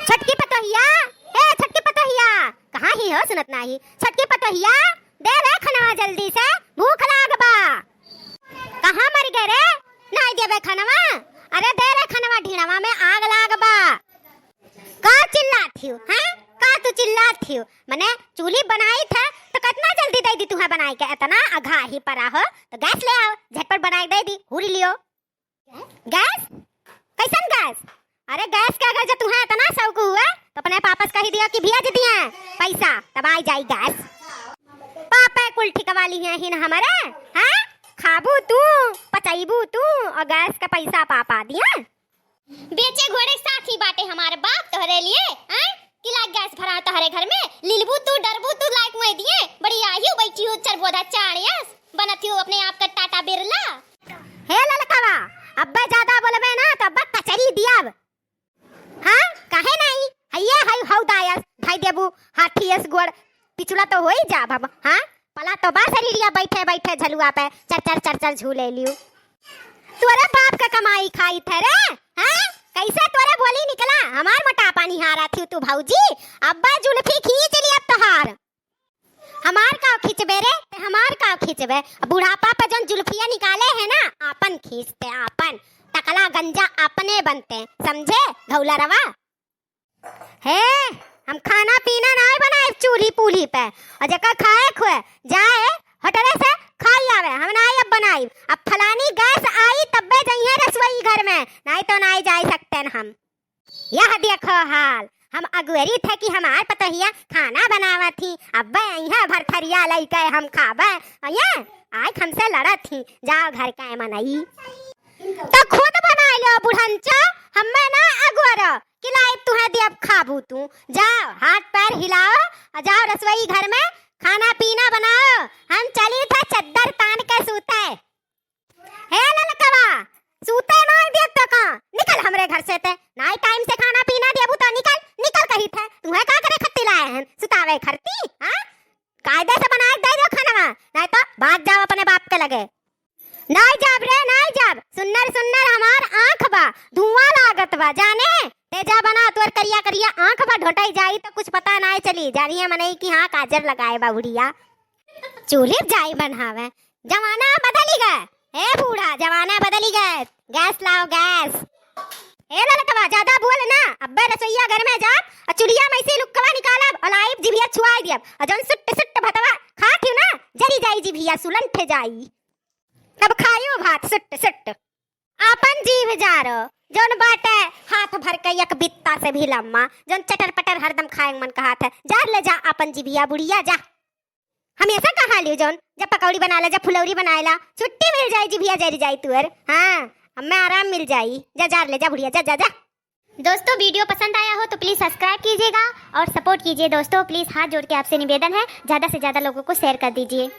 छटकी पतोहिया, ए छटकी पतोहिया, कहाँ ही हो सुनत नाही। छटकी पतोहिया, दे रे खनवा जल्दी से, भूख लाग बा। कहाँ मर गए रे, नहीं देबे खनवा। अरे दे रे खनवा, ढीणवा में आग लाग बा। का चिल्लाती हो, हैं? का तू चिल्लाती हो? मने चूल्ही बनाई था तो कितना जल्दी दे दी तुम्हें बनाई के, इतना अघा ही परा हो तो गैस ले आओ, झटपट बना के दे दी, हुरी लियो। गैस? कैसन गैस? अरे गैस के अगर जो तुम्हें इतना शौक हुआ तो अपने पापा से कही दिया कि भेज दिए पैसा, तब आई जाई गैस। पापा कुल ठिकवा ली है हिन हमारे, हैं? खाबू तू, पचाईबू तू और गैस का पैसा पापा दिया। बेचे घोड़े साथी बाटे हमारे बाप तोहरे लिए, हैं? कि लाग गैस भरा तोहरे घर में, लिलबू तू डरबू तू लाइक में दिए, बड़ी आयु बैठी हो चरबोधा चाड़ियस, बनती हो अपने आप का टाटा बिरला। हे ललकावा, अब्बा ज्यादा बोलबे ना तो अब्बा कचरी दियाब। हां काहे नहीं, हइये हई हौ दायस भाई देबू हाथीस गोड़ पिछुला तो होई जा बाबा। हां पला तो बा शरीरिया बैठे बैठे झलुआ पे चर चर झूले लियो। तोरे बाप का कमाई खाई थे रे, हैं? कैसे तोरे बोली निकला, हमार मोटापा निहारा थी तू भौजी। अब्बा जुल्फी खींच लिया तोहार, हमार का खींचबे रे, हमार का खींचबे। बुढ़ापा पे जन जुल्फिया निकाले है ना, आपन खींचते, आपन टकला गंजा अपने बनते, समझे धौला रवा। हे हम खाना पीना नहीं बनाए चूल्ही पूली पे, और जका खाए खुए जाए होटले से खाई आवे, हम नहीं अब बनाई। अब फलानी गैस आई तब्बे जइए रसोई घर में, नहीं तो नहीं जा सकते हम। यह देखो हाल, हम अगुएरी थे कि हमार पतोहिया खाना बनावा थी, अब यहाँ भरथरिया लइके हम खाबे, ये आज हमसे लड़ा थी, जाओ घर का मनई तो खुद बना लो बुढ़ंचा, हमें ना अगुअर कि लाई तुहे देब खाबू तू। जाओ हाथ पैर हिलाओ और जाओ रसोई घर में खाना पीना बनाओ, हम चली थे चद्दर तान के सूते। हे ललकवा, सूते नहीं देब तो का निकल हमरे घर से, ते नहीं टाइम से खाना पीना देबू तो निकल निकल कही थे। तुम्हें का करे खत्ती लाए हैं सुतावे खरती, हां कायदे से बना के दे दो खाना, नहीं तो भाग जाओ अपने बाप के लगे। नहीं जाब रे नहीं जाब, सुन्नर सुन्नर हमार आंख बा, धुआं लागत बा जाने, तेजा बना तोर करिया करिया आंख बा ढोटाई जाई तो कुछ पता नहीं चली, जानिए मनई कि हाँ काजर लगाए बा बुढ़िया। चूल्हे जाई बनावे, जमाना बदली गए, हे बूढ़ा जमाना बदली गए, गैस लाओ गैस। हे ललकवा ज्यादा बोल ना, अब्बे रसोईया घर में जा और चुलिया में से लुकवा निकालब और लाइव जिभिया छुआई दियब, और जन सुट्ट सुट्ट भतवा खा क्यों ना जरी जाई जिभिया सुलंठ जाई, तब खायो भात सुट्ट सुट्ट। आपन जीव जारो जोन बाटे हाथ भर के एक बित्ता से भी लम्मा, जोन चटर पटर हरदम खाए मन कहा था, जा ले जा अपन जिबिया बुढ़िया जा। हमेशा कहा लियो जोन जब पकौड़ी बना ला, जब फुलौरी बनाएला, छुट्टी मिल जाए जिबिया जरी जाई तुअर, हाँ हमें आराम मिल जाई, जा जा ले जा बुढ़िया जा जा जा। दोस्तों वीडियो पसंद आया हो तो प्लीज सब्सक्राइब कीजिएगा और सपोर्ट कीजिए दोस्तों, प्लीज हाथ जोड़ के आपसे निवेदन है, ज्यादा से ज्यादा लोगों को शेयर कर दीजिए।